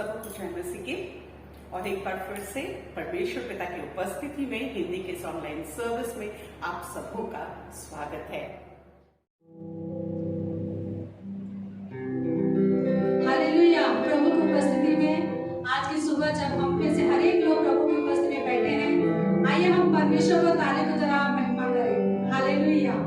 सब कुछ है मसीह के। और एक बार फिर से परमेश्वर पिता की उपस्थिति में हिंदी के इस ऑनलाइन सर्विस में आप सबों का स्वागत है। हालेलुया। प्रभु की उपस्थिति में आज की सुबह जब हम में से हर एक लोग प्रभु की उपस्थिति में बैठे हैं, आइए हम परमेश्वर को ताली को जरा महिमा करें। हालेलुया।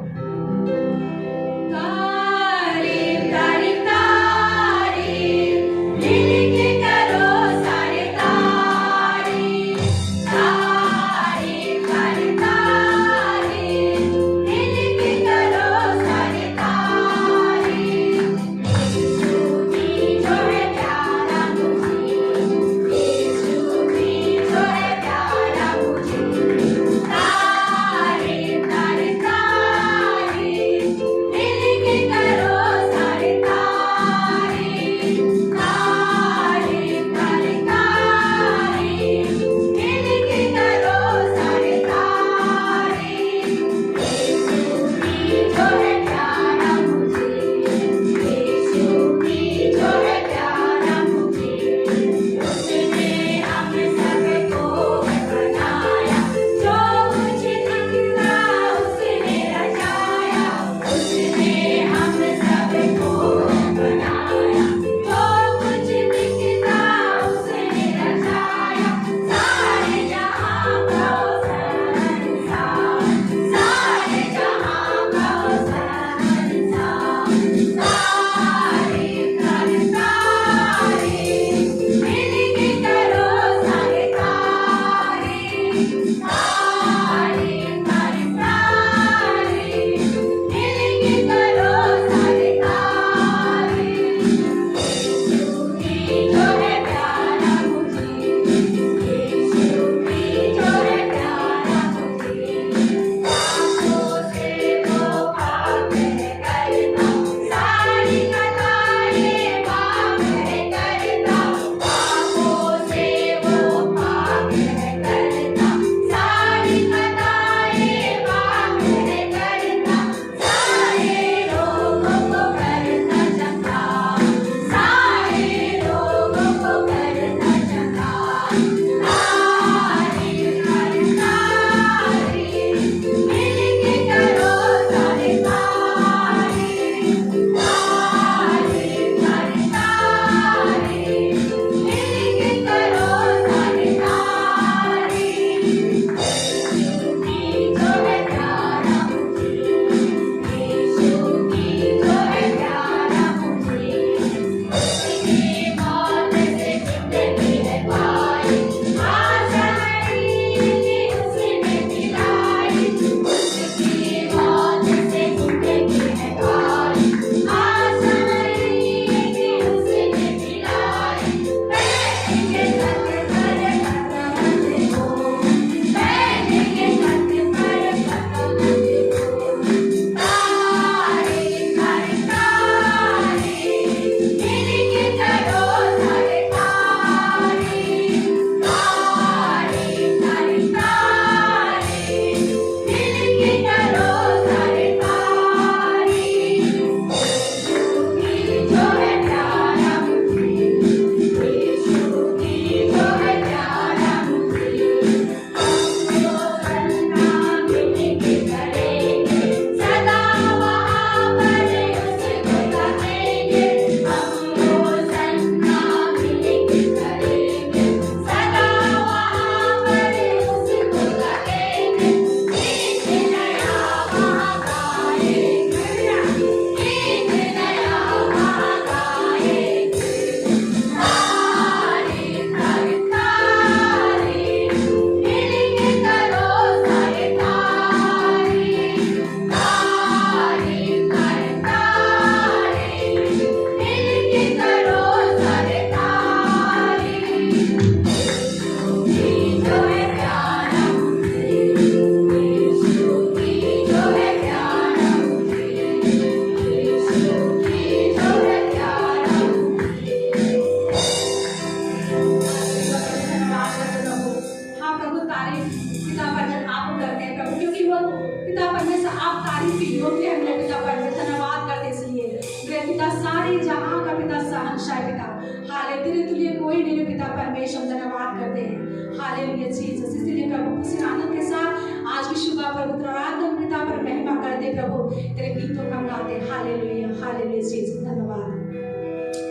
हाले तेरे तुल्य कोई नहीं पिता परमेश्वर, हम धन्यवाद करते हैं। Hallelujah Jesus. इसलिए प्रभु खुशी आनंद के साथ आज की शुभ पवित्र आराधना पिता पर महिमा करते प्रभु, तेरे गीतों को हम गाते। Hallelujah hallelujah Jesus. धन्यवाद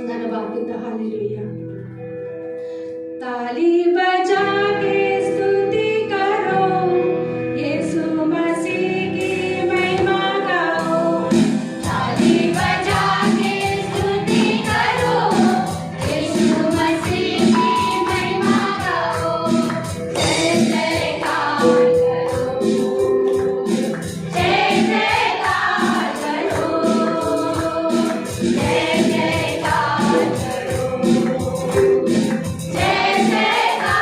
धन्यवाद पिता। हालेलुया। ताली बजा के स्तुति करो, यीशु मसीह की महिमा गाओ। ताली बजा के स्तुति करो, यीशु मसीह की महिमा गाओ। जय जयकार करो, जय जयकार करो, जय जयकार करो, जय जयकार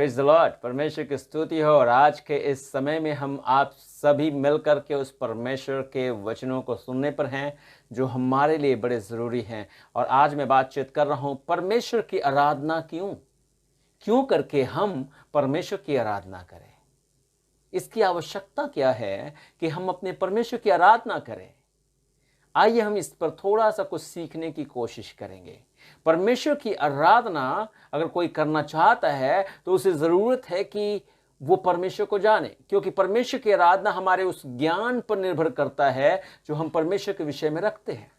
प्रेज द लॉर्ड। परमेश्वर की स्तुति हो। और आज के इस समय में हम आप सभी मिलकर के उस परमेश्वर के वचनों को सुनने पर हैं जो हमारे लिए बड़े ज़रूरी हैं। और आज मैं बातचीत कर रहा हूँ परमेश्वर की आराधना क्यों करके हम परमेश्वर की आराधना करें। इसकी आवश्यकता क्या है कि हम अपने परमेश्वर की आराधना करें। आइए हम इस पर थोड़ा सा कुछ सीखने की कोशिश करेंगे। परमेश्वर की आराधना अगर कोई करना चाहता है तो उसे ज़रूरत है कि वो परमेश्वर को जाने, क्योंकि परमेश्वर की आराधना हमारे उस ज्ञान पर निर्भर करता है जो हम परमेश्वर के विषय में रखते हैं,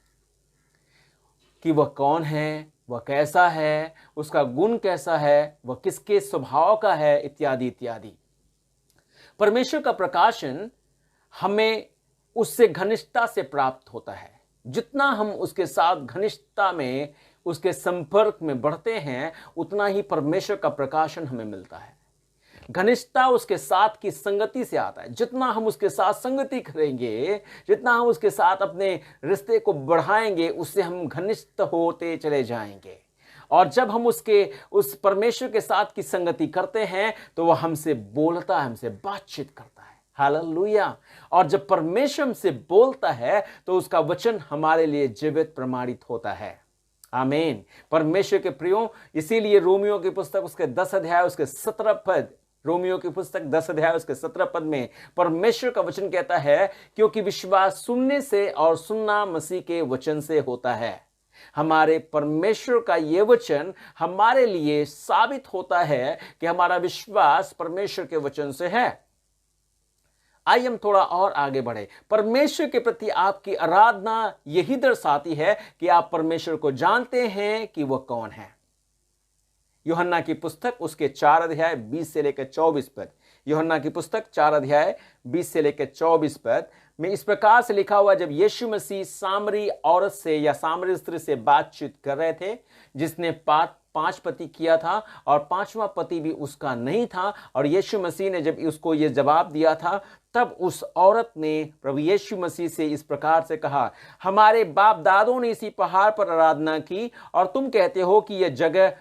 कि वह कौन है, वह कैसा है, उसका गुण कैसा है, वह किसके स्वभाव का है, इत्यादि इत्यादि। परमेश्वर का प्रकाशन हमें उससे घनिष्ठता से प्राप्त होता है। जितना हम उसके साथ घनिष्ठता में, उसके संपर्क में बढ़ते हैं, उतना ही परमेश्वर का प्रकाशन हमें मिलता है। घनिष्ठता उसके साथ की संगति से आता है। जितना हम उसके साथ संगति करेंगे, जितना हम उसके साथ अपने रिश्ते को बढ़ाएंगे, उससे हम घनिष्ठ होते चले जाएंगे। और जब हम उस परमेश्वर के साथ की संगति करते हैं तो वह हमसे बोलता है, हमसे बातचीत करता है। हालेलुया। और जब परमेश्वर हमसे बोलता है तो उसका वचन हमारे लिए जीवित प्रमाणित होता है। आमीन। परमेश्वर के प्रियो, इसीलिए रोमियो की पुस्तक उसके 10 अध्याय उसके 17 पद, रोमियो की पुस्तक 10 अध्याय उसके 17 पद में परमेश्वर का वचन कहता है, क्योंकि विश्वास सुनने से और सुनना मसीह के वचन से होता है। हमारे परमेश्वर का ये वचन हमारे लिए साबित होता है कि हमारा विश्वास परमेश्वर के वचन से है। आइए हम थोड़ा और आगे बढ़े। परमेश्वर के प्रति आपकी आराधना यही दर्शाती है कि आप परमेश्वर को जानते हैं कि वह कौन है। यूहन्ना की पुस्तक उसके 4 अध्याय 20 से लेकर 24 पद, यूहन्ना की पुस्तक 4 अध्याय 20 से लेकर 24 पद में इस प्रकार से लिखा हुआ, जब यीशु मसीह सामरी औरत से या सामरी स्त्री से बातचीत कर रहे थे, जिसने 5 पति किया था और 5वां पति भी उसका नहीं था, और यीशु मसीह ने जब उसको ये जवाब दिया था, तब उस औरत ने प्रभु यीशु मसीह से इस प्रकार से कहा, हमारे बाप दादों ने इसी पहाड़ पर आराधना की और तुम कहते हो कि यह जगह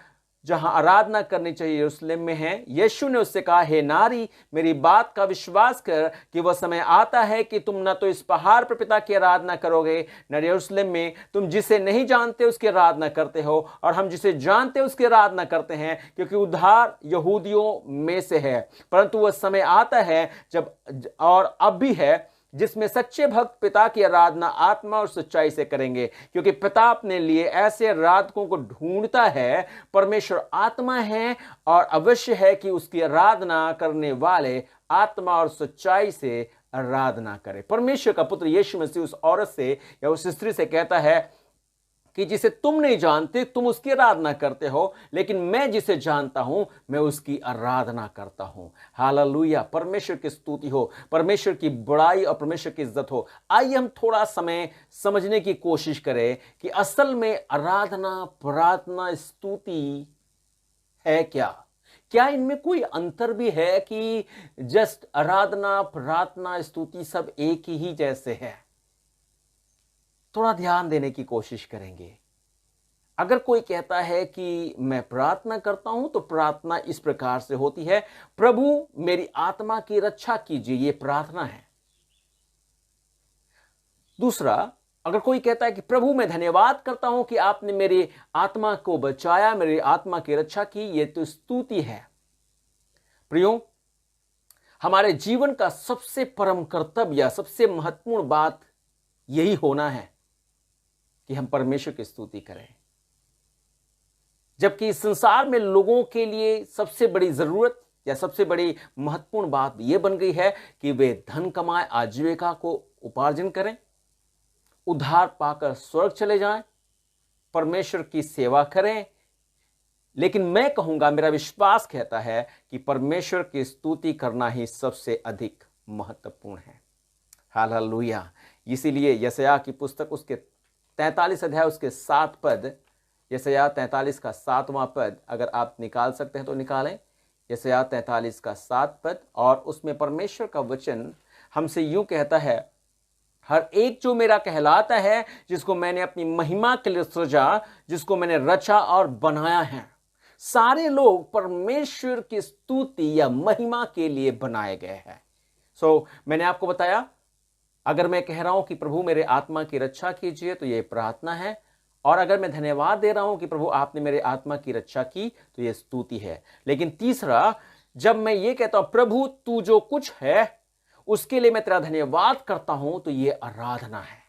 जहां आराधना करनी चाहिए यरूशलेम में है। यीशु ने उससे कहा, हे नारी, मेरी बात का विश्वास कर कि वह समय आता है कि तुम न तो इस पहाड़ पर पिता की आराधना करोगे, न यरूशलेम में। तुम जिसे नहीं जानते उसकी आराधना करते हो, और हम जिसे जानते उसकी आराधना करते हैं, क्योंकि उद्धार यहूदियों में से है। परंतु वह समय आता है जब, और अब भी है, जिसमें सच्चे भक्त पिता की आराधना आत्मा और सच्चाई से करेंगे, क्योंकि पिता अपने लिए ऐसे आराधकों को ढूंढता है। परमेश्वर आत्मा है और अवश्य है कि उसकी आराधना करने वाले आत्मा और सच्चाई से आराधना करें। परमेश्वर का पुत्र यीशु मसीह उस औरत से या उस स्त्री से कहता है कि जिसे तुम नहीं जानते तुम उसकी आराधना करते हो, लेकिन मैं जिसे जानता हूं मैं उसकी आराधना करता हूं। हालेलुया। परमेश्वर की स्तुति हो, परमेश्वर की बड़ाई और परमेश्वर की इज्जत हो। आइए हम थोड़ा समय समझने की कोशिश करें कि असल में आराधना, प्रार्थना, स्तुति है क्या इनमें कोई अंतर भी है कि जस्ट आराधना, प्रार्थना, स्तुति सब एक ही जैसे है? थोड़ा ध्यान देने की कोशिश करेंगे। अगर कोई कहता है कि मैं प्रार्थना करता हूं तो प्रार्थना इस प्रकार से होती है, प्रभु मेरी आत्मा की रक्षा कीजिए, ये प्रार्थना है। दूसरा, अगर कोई कहता है कि प्रभु मैं धन्यवाद करता हूं कि आपने मेरी आत्मा को बचाया, मेरी आत्मा की रक्षा की, ये तो स्तुति है। प्रियो, हमारे जीवन का सबसे परम कर्तव्य या सबसे महत्वपूर्ण बात यही होना है कि हम परमेश्वर की स्तुति करें। जबकि इस संसार में लोगों के लिए सबसे बड़ी जरूरत या सबसे बड़ी महत्वपूर्ण बात यह बन गई है कि वे धन कमाएं, आजीविका को उपार्जन करें, उद्धार पाकर स्वर्ग चले जाएं, परमेश्वर की सेवा करें। लेकिन मैं कहूंगा, मेरा विश्वास कहता है कि परमेश्वर की स्तुति करना ही सबसे अधिक महत्वपूर्ण है। हालेलुया। इसीलिए यशायाह की पुस्तक उसके 43 अध्याय उसके 7 पद, यशायाह 43 का 7वां पद अगर आप निकाल सकते हैं तो निकालें। यशायाह 43 का 7 पद, और उसमें परमेश्वर का वचन हमसे यूं कहता है, हर एक जो मेरा कहलाता है, जिसको मैंने अपनी महिमा के लिए सृजा, जिसको मैंने रचा और बनाया है, सारे लोग परमेश्वर की स्तुति या महिमा के लिए बनाए गए हैं। मैंने आपको बताया, अगर मैं कह रहा हूं कि प्रभु मेरे आत्मा की रक्षा कीजिए तो यह प्रार्थना है, और अगर मैं धन्यवाद दे रहा हूं कि प्रभु आपने मेरे आत्मा की रक्षा की तो यह स्तुति है। लेकिन तीसरा, जब मैं ये कहता हूं प्रभु तू जो कुछ है उसके लिए मैं तेरा धन्यवाद करता हूं तो यह आराधना है।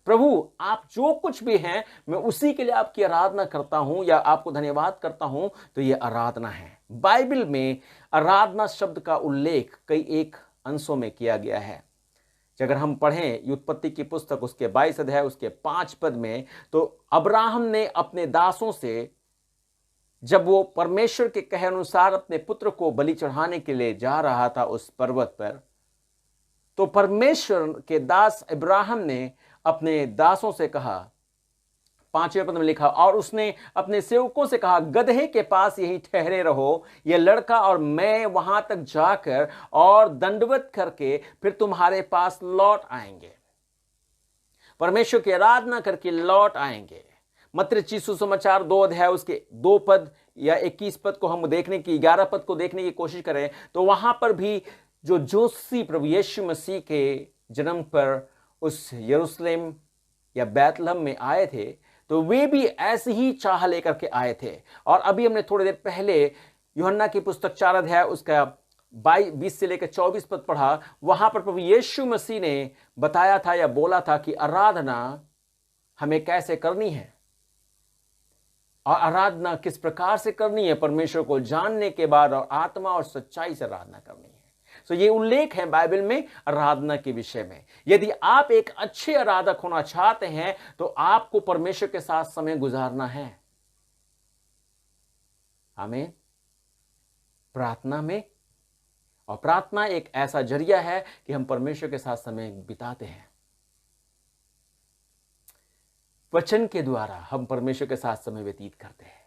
प्रभु आप जो कुछ भी हैं मैं उसी के लिए आपकी आराधना करता हूं या आपको धन्यवाद करता हूं तो यह आराधना है। बाइबल में आराधना शब्द का उल्लेख कई एक अंशों में किया गया है। अगर हम पढ़ें उत्पत्ति की पुस्तक उसके 22 अध्याय उसके 5 पद में, तो अब्राहम ने अपने दासों से, जब वो परमेश्वर के कहे अनुसार अपने पुत्र को बलि चढ़ाने के लिए जा रहा था उस पर्वत पर, तो परमेश्वर के दास इब्राहिम ने अपने दासों से कहा, 5वें पद में लिखा, और उसने अपने सेवकों से कहा गदहे के पास यही ठहरे रहो, यह लड़का और मैं वहां तक जाकर और दंडवत करके फिर तुम्हारे पास लौट आएंगे। परमेश्वर की आराधना करके लौट आएंगे। मत्ती रचित सुसमाचार 2 अध्याय उसके 2 पद या 21 पद को हम देखने की 11 पद को देखने की कोशिश करें तो वहां पर भी जो जोशी प्रभु यीशु मसीह के जन्म पर उस यरूशलेम या बैतलहम में आए थे, तो वे भी ऐसी ही चाह लेकर के आए थे। और अभी हमने थोड़ी देर पहले यूहन्ना की पुस्तक 4 अध्याय उसका 20 से लेकर 24 पद पढ़ा। वहां पर प्रभु यीशु मसीह ने बताया था या बोला था कि आराधना हमें कैसे करनी है और आराधना किस प्रकार से करनी है, परमेश्वर को जानने के बाद और आत्मा और सच्चाई से आराधना करनी है। ये उल्लेख है बाइबल में आराधना के विषय में। यदि आप एक अच्छे आराधक होना चाहते हैं तो आपको परमेश्वर के साथ समय गुजारना है। आमीन। प्रार्थना में, और प्रार्थना एक ऐसा जरिया है कि हम परमेश्वर के साथ समय बिताते हैं। वचन के द्वारा हम परमेश्वर के साथ समय व्यतीत करते हैं।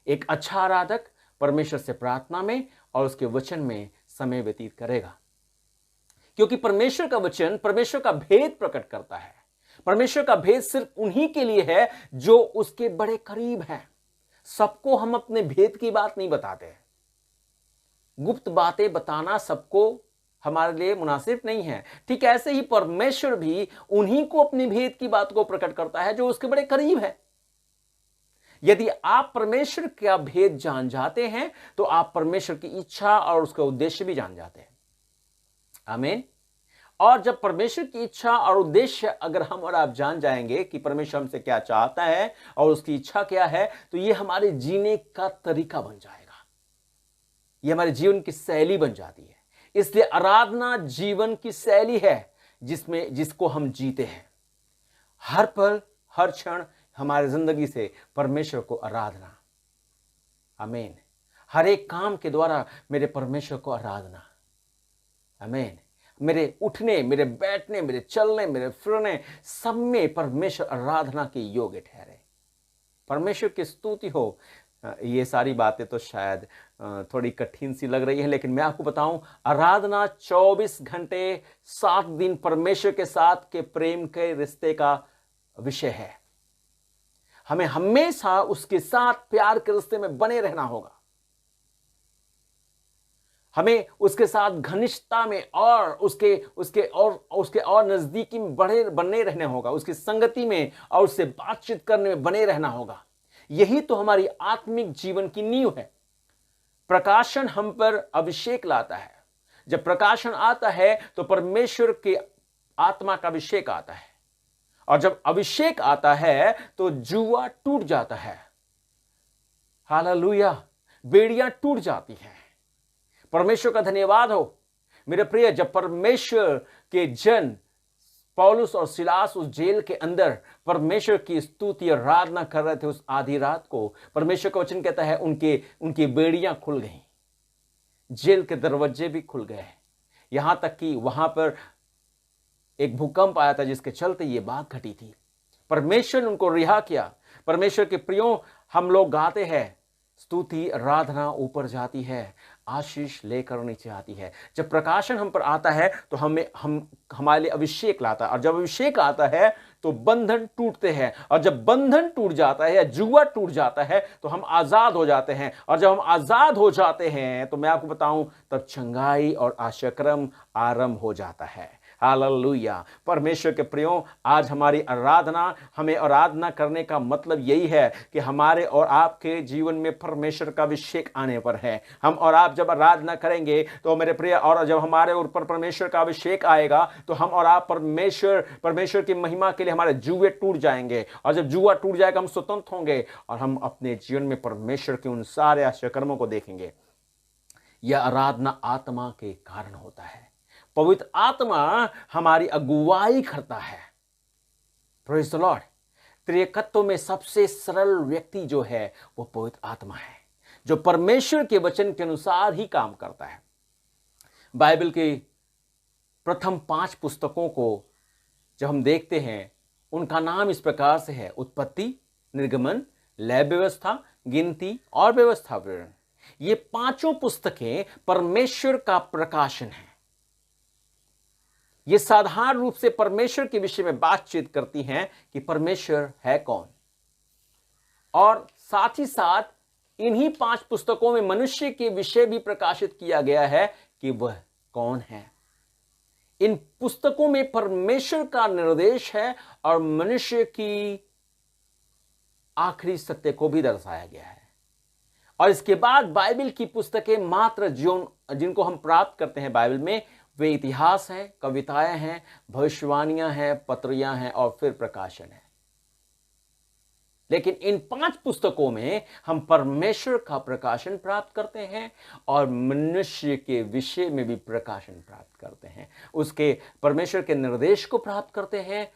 एक अच्छा आराधक परमेश्वर से प्रार्थना में और उसके वचन में समय व्यतीत करेगा, क्योंकि परमेश्वर का वचन परमेश्वर का भेद प्रकट करता है। परमेश्वर का भेद सिर्फ उन्हीं के लिए है जो उसके बड़े करीब हैं। सबको हम अपने भेद की बात नहीं बताते। गुप्त बातें बताना सबको हमारे लिए मुनासिब नहीं है। ठीक ऐसे ही परमेश्वर भी उन्हीं को अपने भेद की बात को प्रकट करता है जो उसके बड़े करीब है। यदि आप परमेश्वर का भेद जान जाते हैं तो आप परमेश्वर की इच्छा और उसका उद्देश्य भी जान जाते हैं। आमीन। और जब परमेश्वर की इच्छा और उद्देश्य अगर हम और आप जान जाएंगे कि परमेश्वर हमसे क्या चाहता है और उसकी इच्छा क्या है, तो ये हमारे जीने का तरीका बन जाएगा, ये हमारे जीवन की शैली बन जाती है। इसलिए आराधना जीवन की शैली है जिसको हम जीते हैं। हर पल हर क्षण हमारे जिंदगी से परमेश्वर को आराधना। आमीन। हर एक काम के द्वारा मेरे परमेश्वर को आराधना। आमीन। मेरे उठने, मेरे बैठने, मेरे चलने, मेरे फिरने, सब में परमेश्वर आराधना के योग्य ठहरे। परमेश्वर की स्तुति हो। ये सारी बातें तो शायद थोड़ी कठिन सी लग रही है, लेकिन मैं आपको बताऊं, आराधना 24 घंटे 7 दिन परमेश्वर के साथ के प्रेम के रिश्ते का विषय है। हमें हमेशा उसके साथ प्यार के रिश्ते में बने रहना होगा। हमें उसके साथ घनिष्ठता में और उसके और नजदीकी में बने रहने होगा। उसकी संगति में और उससे बातचीत करने में बने रहना होगा। यही तो हमारी आत्मिक जीवन की नींव है। प्रकाशन हम पर अभिषेक लाता है। जब प्रकाशन आता है तो परमेश्वर के आत्मा का अभिषेक आता है, और जब अभिषेक आता है तो जुआ टूट जाता है। हालेलुया। बेड़ियां टूट जाती हैं। परमेश्वर का धन्यवाद हो मेरे प्रिय। जब परमेश्वर के जन पौलुस और सिलास उस जेल के अंदर परमेश्वर की स्तुति और आराधना कर रहे थे उस आधी रात को, परमेश्वर का वचन कहता है उनकी बेड़ियां खुल गईं, जेल के दरवाजे भी खुल गए। यहां तक कि वहां पर एक भूकंप आया था जिसके चलते ये बात घटी थी। परमेश्वर ने उनको रिहा किया। परमेश्वर के प्रियो, हम लोग गाते हैं स्तुति आराधना ऊपर जाती है, आशीष लेकर नीचे आती है। जब प्रकाशन हम पर आता है तो हमारे लिए अभिषेक लाता है, और जब अभिषेक आता है तो बंधन टूटते हैं, और जब बंधन टूट जाता है या जुआ टूट जाता है तो हम आजाद हो जाते हैं, और जब हम आजाद हो जाते हैं तो मैं आपको बताऊं तब चंगाई और आश्चर्यक्रम आरंभ हो जाता है। हालेलुया। परमेश्वर के प्रियो, आज हमारी आराधना, हमें आराधना करने का मतलब यही है कि हमारे और आपके जीवन में परमेश्वर का अभिषेक आने पर है। हम और आप जब आराधना करेंगे तो मेरे प्रिय, और जब हमारे ऊपर परमेश्वर का अभिषेक आएगा तो हम और आप परमेश्वर की महिमा के लिए हमारे जुए टूट जाएंगे, और जब जुआ टूट जाएगा हम स्वतंत्र होंगे और हम अपने जीवन में परमेश्वर के उन सारे आश्चर्यकर्मों को देखेंगे। यह आराधना आत्मा के कारण होता है। पवित्र आत्मा हमारी अगुवाई करता है। Praise the Lord. त्रिएकत्व में सबसे सरल व्यक्ति जो है वो पवित्र आत्मा है, जो परमेश्वर के वचन के अनुसार ही काम करता है। बाइबल के प्रथम 5 पुस्तकों को जब हम देखते हैं, उनका नाम इस प्रकार से है: उत्पत्ति, निर्गमन, लय व्यवस्था, गिनती और व्यवस्था विवरण। ये 5 पुस्तकें परमेश्वर का प्रकाशन है। ये साधारण रूप से परमेश्वर के विषय में बातचीत करती हैं कि परमेश्वर है कौन, और साथ ही साथ इन्हीं 5 पुस्तकों में मनुष्य के विषय भी प्रकाशित किया गया है कि वह कौन है। इन पुस्तकों में परमेश्वर का निर्देश है और मनुष्य की आखिरी सत्य को भी दर्शाया गया है। और इसके बाद बाइबल की पुस्तकें मात्र जिनको हम प्राप्त करते हैं बाइबल में, वे इतिहास हैं, कविताएं हैं, भविष्यवाणियां हैं, पत्रियां हैं और फिर प्रकाशन है। लेकिन इन 5 पुस्तकों में हम परमेश्वर का प्रकाशन प्राप्त करते हैं और मनुष्य के विषय में भी प्रकाशन प्राप्त करते हैं, उसके परमेश्वर के निर्देश को प्राप्त करते हैं,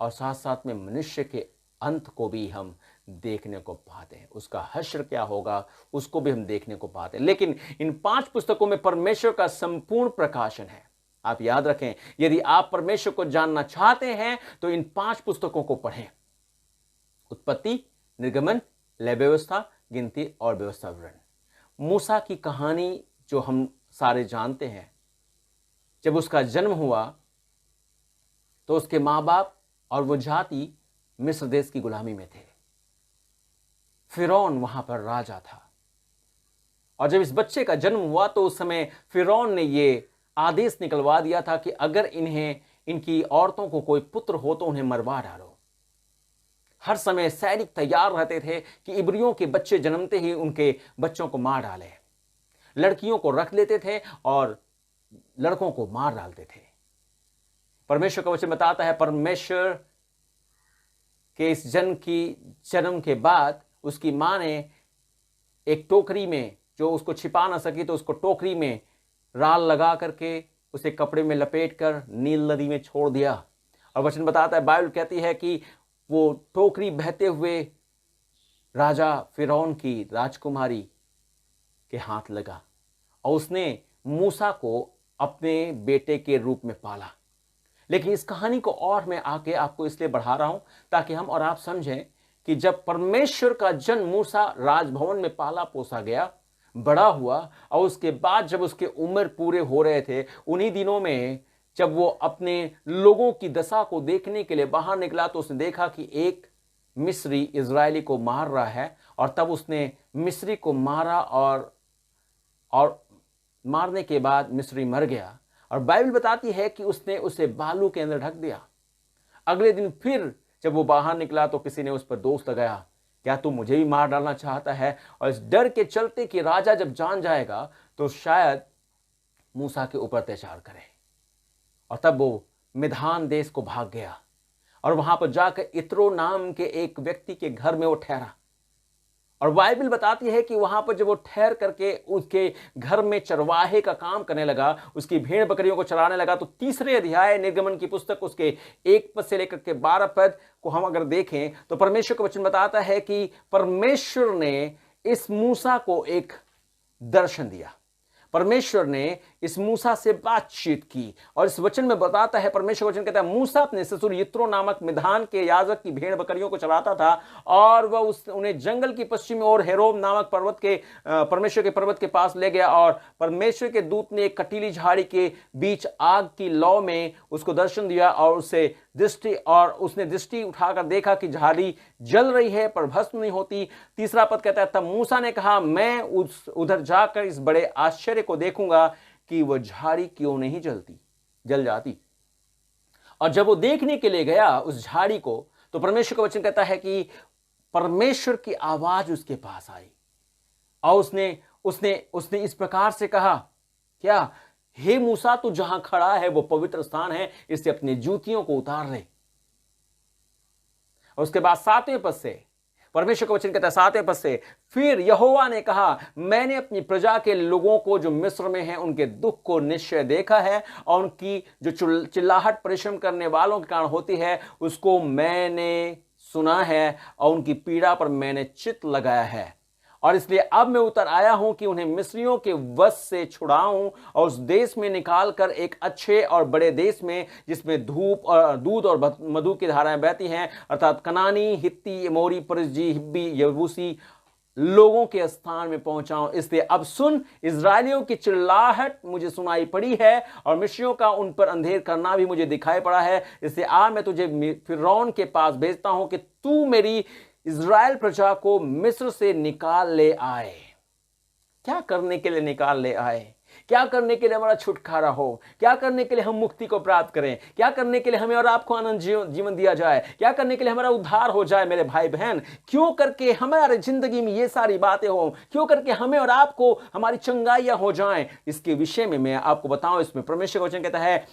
और साथ साथ में मनुष्य के अंत को भी हम देखने को पाते हैं। उसका हश्र क्या होगा उसको भी हम देखने को पाते हैं। लेकिन इन 5 पुस्तकों में परमेश्वर का संपूर्ण प्रकाशन है। आप याद रखें, यदि आप परमेश्वर को जानना चाहते हैं तो इन 5 पुस्तकों को पढ़ें: उत्पत्ति, निर्गमन, लय व्यवस्था, गिनती और व्यवस्था विवरण। मूसा की कहानी जो हम सारे जानते हैं, जब उसका जन्म हुआ तो उसके माँ बाप और वो जाति मिस्र देश की गुलामी में थे। फिरौन वहां पर राजा था, और जब इस बच्चे का जन्म हुआ तो उस समय फिरौन ने ये आदेश निकलवा दिया था कि अगर इनकी औरतों को कोई पुत्र हो तो उन्हें मरवा डालो। हर समय सैनिक तैयार रहते थे कि इब्रियों के बच्चे जन्मते ही उनके बच्चों को मार डाले। लड़कियों को रख लेते थे और लड़कों को मार डालते थे। परमेश्वर का वचन बताता है, परमेश्वर के इस जन्म के बाद उसकी मां ने एक टोकरी में, जो उसको छिपा ना सकी तो उसको टोकरी में राल लगा करके उसे कपड़े में लपेट कर नील नदी में छोड़ दिया। और वचन बताता है, बाइबल कहती है कि वो टोकरी बहते हुए राजा फिरौन की राजकुमारी के हाथ लगा और उसने मूसा को अपने बेटे के रूप में पाला। लेकिन इस कहानी को और मैं आगे आपको इसलिए बढ़ा रहा हूं ताकि हम और आप समझें कि जब परमेश्वर का जन्म मूसा राजभवन में पाला पोसा गया, बड़ा हुआ, और उसके बाद जब उसके उम्र पूरे हो रहे थे, उन्हीं दिनों में जब वो अपने लोगों की दशा को देखने के लिए बाहर निकला तो उसने देखा कि एक मिस्री इजरायली को मार रहा है, और तब उसने मिस्री को मारा और मारने के बाद मिस्री मर गया। और बाइबल बताती है कि उसने उसे बालू के अंदर ढक दिया। अगले दिन फिर जब वो बाहर निकला तो किसी ने उस पर दोष लगाया, क्या तू मुझे भी मार डालना चाहता है? और इस डर के चलते कि राजा जब जान जाएगा तो शायद मूसा के ऊपर अत्याचार करे, और तब वो मिधान देश को भाग गया और वहां पर जाकर इत्रो नाम के एक व्यक्ति के घर में वो ठहरा। और बाइबल बताती है कि वहां पर जब वो ठहर करके उसके घर में चरवाहे का काम करने लगा, उसकी भेड़ बकरियों को चराने लगा, तो 3रे अध्याय निर्गमन की पुस्तक उसके 1 पद से लेकर के 12 पद को हम अगर देखें तो परमेश्वर का वचन बताता है कि परमेश्वर ने इस मूसा को एक दर्शन दिया। परमेश्वर ने इस मूसा से बातचीत की। और इस वचन में बताता है, परमेश्वर वचन कहता है, मूसा अपने ससुर यित्रो नामक मिधान के याजक की भेड़ बकरियों को चराता था और वह उन्हें जंगल की पश्चिमी ओर हेरोम नामक पर्वत के परमेश्वर के पर्वत के पास ले गया। और परमेश्वर के दूत ने एक कटीली झाड़ी के बीच आग की लौ में उसको दर्शन दिया और उसने दृष्टि उठाकर देखा कि झाड़ी जल रही है पर भस्म नहीं होती। तीसरा पद कहता है, तब मूसा ने कहा, मैं उधर जाकर इस बड़े आश्चर्य को देखूंगा कि वह झाड़ी क्यों नहीं जल जाती। और जब वो देखने के लिए गया उस झाड़ी को, तो परमेश्वर का वचन कहता है कि परमेश्वर की आवाज उसके पास आई और उसने इस प्रकार से कहा, क्या हे मूसा, तू जहां खड़ा है वो पवित्र स्थान है, इससे अपनी जूतियों को उतार ले। और उसके बाद 7वें पद से परमेश्वर का वचन कहता है, 7वें पद से, फिर यहोवा ने कहा, मैंने अपनी प्रजा के लोगों को जो मिस्र में हैं उनके दुख को निश्चय देखा है और उनकी जो चिल्लाहट परिश्रम करने वालों के कारण होती है उसको मैंने सुना है और उनकी पीड़ा पर मैंने चित्त लगाया है। और इसलिए अब मैं उतर आया हूं कि उन्हें मिस्रियों के वश से छुड़ाऊं और उस देश में निकालकर एक अच्छे और बड़े देश में, जिसमें दूध और मधु की धाराएं बहती हैं, अर्थात कनानी, हित्ती, एमोरी, परिज्जी, हिब्बी, यबूसी लोगों के स्थान में पहुंचाऊं। इसलिए अब सुन, इजरायलियों की चिल्लाहट मुझे सुनाई पड़ी है और मिस्रियों का उन पर अंधेर करना भी मुझे दिखाई पड़ा है। इसलिए आज मैं तुझे फिरौन के पास भेजता हूं कि तू मेरी इजराइल प्रजा को मिस्र से निकाल ले आए। क्या करने के लिए निकाल ले आए? क्या करने के लिए हमारा छुटकारा हो? क्या करने के लिए हम मुक्ति को प्राप्त करें? क्या करने के लिए हमें और आपको आनंद जीवन दिया जाए? क्या करने के लिए हमारा उद्धार हो जाए? मेरे भाई बहन, क्यों करके हमारे जिंदगी में ये सारी बातें हो? क्यों करके हमें और आपको हमारी चंगाइयां हो जाएं? इसके विषय में मैं आपको बताऊं। इसमें परमेश्वर का वचन कहता है,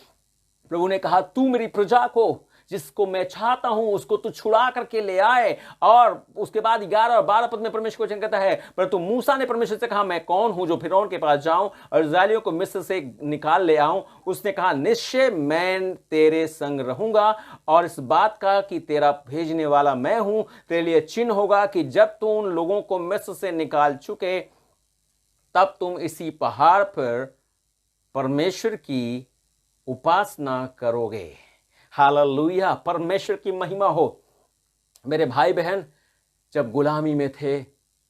प्रभु ने कहा, तू मेरी प्रजा को, जिसको मैं चाहता हूं उसको तू छुड़ा करके ले आए। और उसके बाद 11 और 12 पद में परमेश्वर वचन कहता है, परंतु मूसा ने परमेश्वर से कहा, मैं कौन हूं जो फिरौन के पास जाऊं और इस्राएलियों को मिस्र से निकाल ले आऊं? उसने कहा, निश्चय मैं तेरे संग रहूंगा और इस बात का कि तेरा भेजने वाला मैं हूं तेरे लिए चिन्ह होगा कि जब तू उन लोगों को मिस्र से निकाल चुके तब तुम इसी पहाड़ पर परमेश्वर की उपासना करोगे। हालेलुया, परमेश्वर की महिमा हो। मेरे भाई बहन, जब गुलामी में थे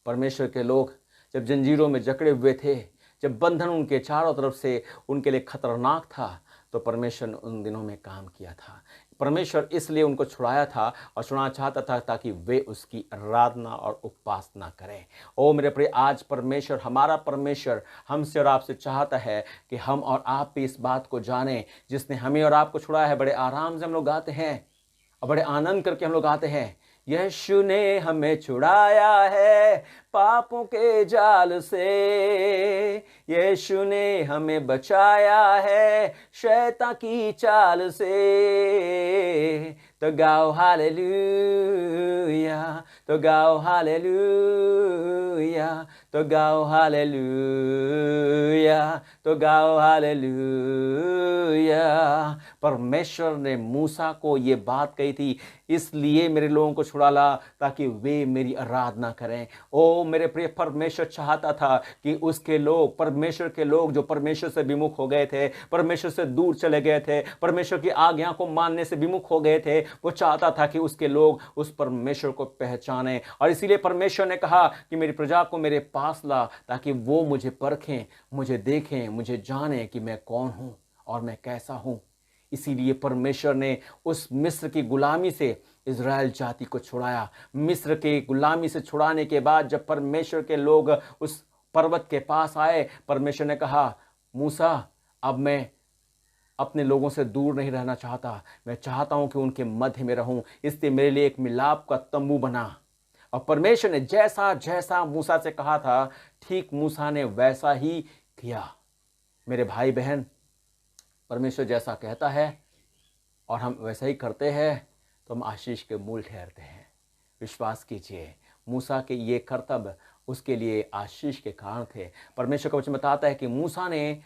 परमेश्वर के लोग, जब जंजीरों में जकड़े हुए थे, जब बंधन उनके चारों तरफ से उनके लिए खतरनाक था, तो परमेश्वर ने उन दिनों में काम किया था। परमेश्वर इसलिए उनको छुड़ाया था और छुड़ाना चाहता था ताकि वे उसकी आराधना और उपासना करें। ओ मेरे प्रिय, आज परमेश्वर, हमारा परमेश्वर हमसे और आपसे चाहता है कि हम और आप भी इस बात को जानें, जिसने हमें और आपको छुड़ाया है। बड़े आराम से हम लोग गाते हैं और बड़े आनंद करके हम लोग गाते हैं, यीशु ने हमें छुड़ाया है पापों के जाल से, यीशु ने हमें बचाया है शैतान की चाल से। तो गाओ हालेलुया, तो गाओ हालेलुया, तो गाओ हालेलुया, तो गाओ हालेलुया। परमेश्वर ने मूसा को ये बात कही थी, इसलिए मेरे लोगों को छुड़ा ला ताकि वे मेरी आराधना करें। ओ मेरे प्रिय, परमेश्वर चाहता था कि उसके लोग, परमेश्वर के लोग जो परमेश्वर से विमुख हो गए थे, परमेश्वर से दूर चले गए थे, परमेश्वर की आज्ञा को मानने से विमुख हो गए थे, वो चाहता था कि उसके लोग उस परमेश्वर को पहचानें। और इसीलिए परमेश्वर ने कहा कि मेरी प्रजा को मेरे पास ला ताकि वो मुझे परखें, मुझे देखें, मुझे जाने कि मैं कौन हूं और मैं कैसा हूं। इसीलिए परमेश्वर ने उस मिस्र की गुलामी से इज़राइल जाति को छुड़ाया। मिस्र के गुलामी से छुड़ाने के बाद जब परमेश्वर के लोग उस पर्वत के पास आए, परमेश्वर ने कहा, मूसा, अब मैं अपने लोगों से दूर नहीं रहना चाहता, मैं चाहता हूं कि उनके मध्य में रहूं। इसलिए मेरे लिए एक मिलाप का तंबू बना। और परमेश्वर ने जैसा जैसा मूसा से कहा था, ठीक मूसा ने वैसा ही किया। मेरे भाई बहन, परमेश्वर जैसा कहता है और हम वैसा ही करते हैं तो हम आशीष के मूल ठहरते हैं। विश्वास कीजिए, मूसा के ये कर्तव्य उसके लिए आशीष के कारण थे। परमेश्वर का वचन बताता है कि मूसा ने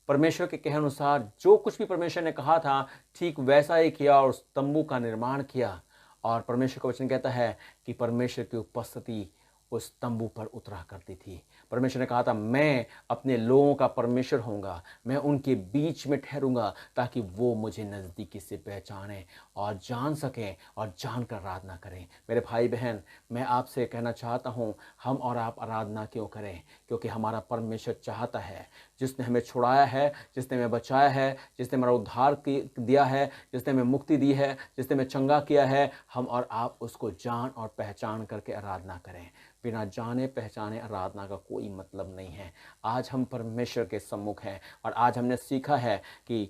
परमेश्वर के कहे अनुसार जो कुछ भी परमेश्वर ने कहा था, ठीक वैसा ही किया और उस तंबू का निर्माण किया। और परमेश्वर का वचन कहता है कि परमेश्वर की उपस्थिति उस तंबू पर उतरा करती थी। परमेश्वर ने कहा था मैं अपने लोगों का परमेश्वर होऊंगा, मैं उनके बीच में ठहरूंगा ताकि वो मुझे नज़दीकी से पहचानें और जान सकें और जानकर आराधना करें। मेरे भाई बहन, मैं आपसे कहना चाहता हूँ, हम और आप आराधना क्यों करें? क्योंकि हमारा परमेश्वर चाहता है, जिसने हमें छुड़ाया है, जिसने हमें बचाया है, जिसने हमारा उद्धार दिया है, जिसने हमें मुक्ति दी है, जिसने हमें चंगा किया है, हम और आप उसको जान और पहचान करके आराधना करें। बिना जाने पहचाने आराधना का कोई मतलब नहीं है। आज हम परमेश्वर के सम्मुख हैं और आज हमने सीखा है कि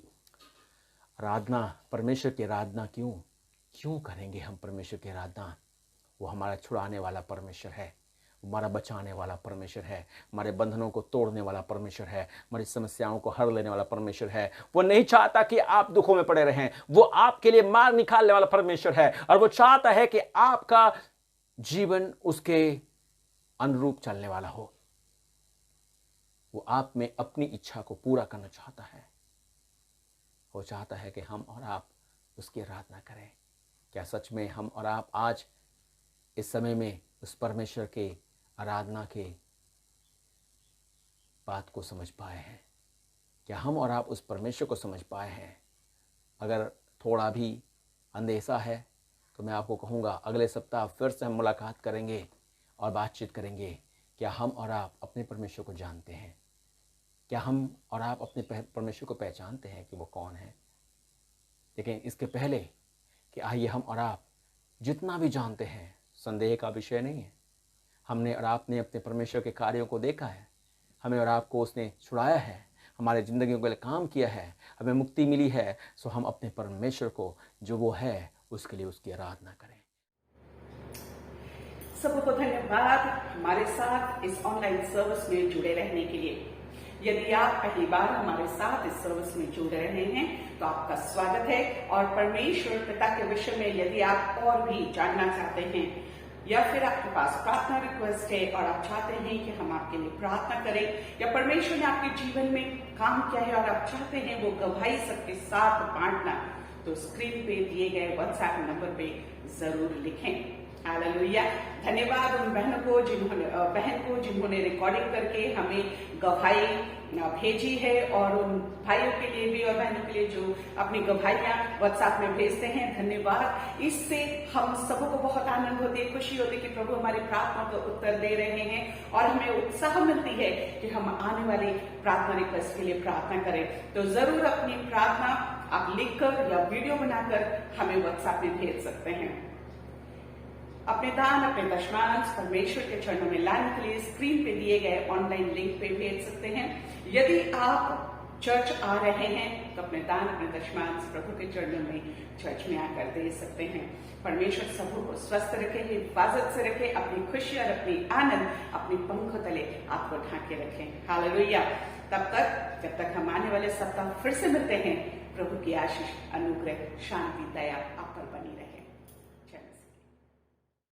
आराधना, परमेश्वर की आराधना क्यों करेंगे हम परमेश्वर की आराधना? वो हमारा छुड़ाने वाला परमेश्वर है, हमारा बचाने वाला परमेश्वर है, हमारे बंधनों को तोड़ने वाला परमेश्वर है, हमारी समस्याओं को हर लेने वाला परमेश्वर है। वो नहीं चाहता कि आप दुखों में पड़े रहें, वो आपके लिए मार्ग निकालने वाला परमेश्वर है और वो चाहता है कि आपका जीवन उसके अनुरूप चलने वाला हो। वो आप में अपनी इच्छा को पूरा करना चाहता है। वो चाहता है कि हम और आप उसकी आराधना करें। क्या सच में हम और आप आज इस समय में उस परमेश्वर के आराधना के बात को समझ पाए हैं? क्या हम और आप उस परमेश्वर को समझ पाए हैं? अगर थोड़ा भी अंदेशा है तो मैं आपको कहूँगा, अगले सप्ताह फिर से हम मुलाकात करेंगे और बातचीत करेंगे। क्या हम और आप अपने परमेश्वर को जानते हैं? क्या हम और आप अपने परमेश्वर को पहचानते हैं कि वो कौन है? लेकिन इसके पहले कि आइए हम और आप जितना भी जानते हैं, संदेह का विषय नहीं है। हमने और आपने अपने परमेश्वर के कार्यों को देखा है, हमें और आपको उसने छुड़ाया है, हमारे ज़िंदगियों के लिए काम किया है, हमें मुक्ति मिली है। सो हम अपने परमेश्वर को जो वो है उसके लिए उसकी आराधना करें। सबको धन्यवाद हमारे साथ इस ऑनलाइन सर्विस में जुड़े रहने के लिए। यदि आप पहली बार हमारे साथ इस सर्विस में जुड़ रहे हैं तो आपका स्वागत है। और परमेश्वर पिता के विषय में यदि आप और भी जानना चाहते हैं या फिर आपके पास प्रार्थना रिक्वेस्ट है और आप चाहते हैं कि हम आपके लिए प्रार्थना करें, या परमेश्वर ने आपके जीवन में काम किया है और आप चाहते हैं वो गवाही सबके साथ बांटना, तो स्क्रीन पे दिए गए व्हाट्सएप नंबर पे जरूर लिखें। हालेलुया। धन्यवाद उन बहन को जिन्होंने रिकॉर्डिंग करके हमें गवाही भेजी है, और उन भाइयों के लिए भी और बहनों के लिए जो अपनी गवाहियां व्हाट्सएप में भेजते हैं। धन्यवाद। इससे हम सबको बहुत आनंद होती है, खुशी होती है कि प्रभु हमारी प्रार्थना को उत्तर दे रहे हैं और हमें उत्साह मिलती है कि हम आने वाली प्रार्थना रिक्वेस्ट के लिए प्रार्थना करें। तो जरूर अपनी प्रार्थना आप लिखकर या वीडियो बनाकर हमें व्हाट्सएप में भेज सकते हैं। अपने दान, अपने दशमांश परमेश्वर के चरणों में लाने के लिए स्क्रीन पे दिए गए ऑनलाइन लिंक पे भेज सकते हैं। यदि आप चर्च आ रहे हैं तो अपने दान, अपने दशमांश प्रभु के चरणों में चर्च में आकर दे सकते हैं। परमेश्वर सबको स्वस्थ रखे, हिफाजत से रखे, अपनी खुशी और अपनी आनंद अपनी पंखों तले आपको ढांके रखें। हालेलुया। तब तक, जब तक हम आने वाले सप्ताह फिर से मिलते हैं, प्रभु की आशीष, अनुग्रह, शांति, दया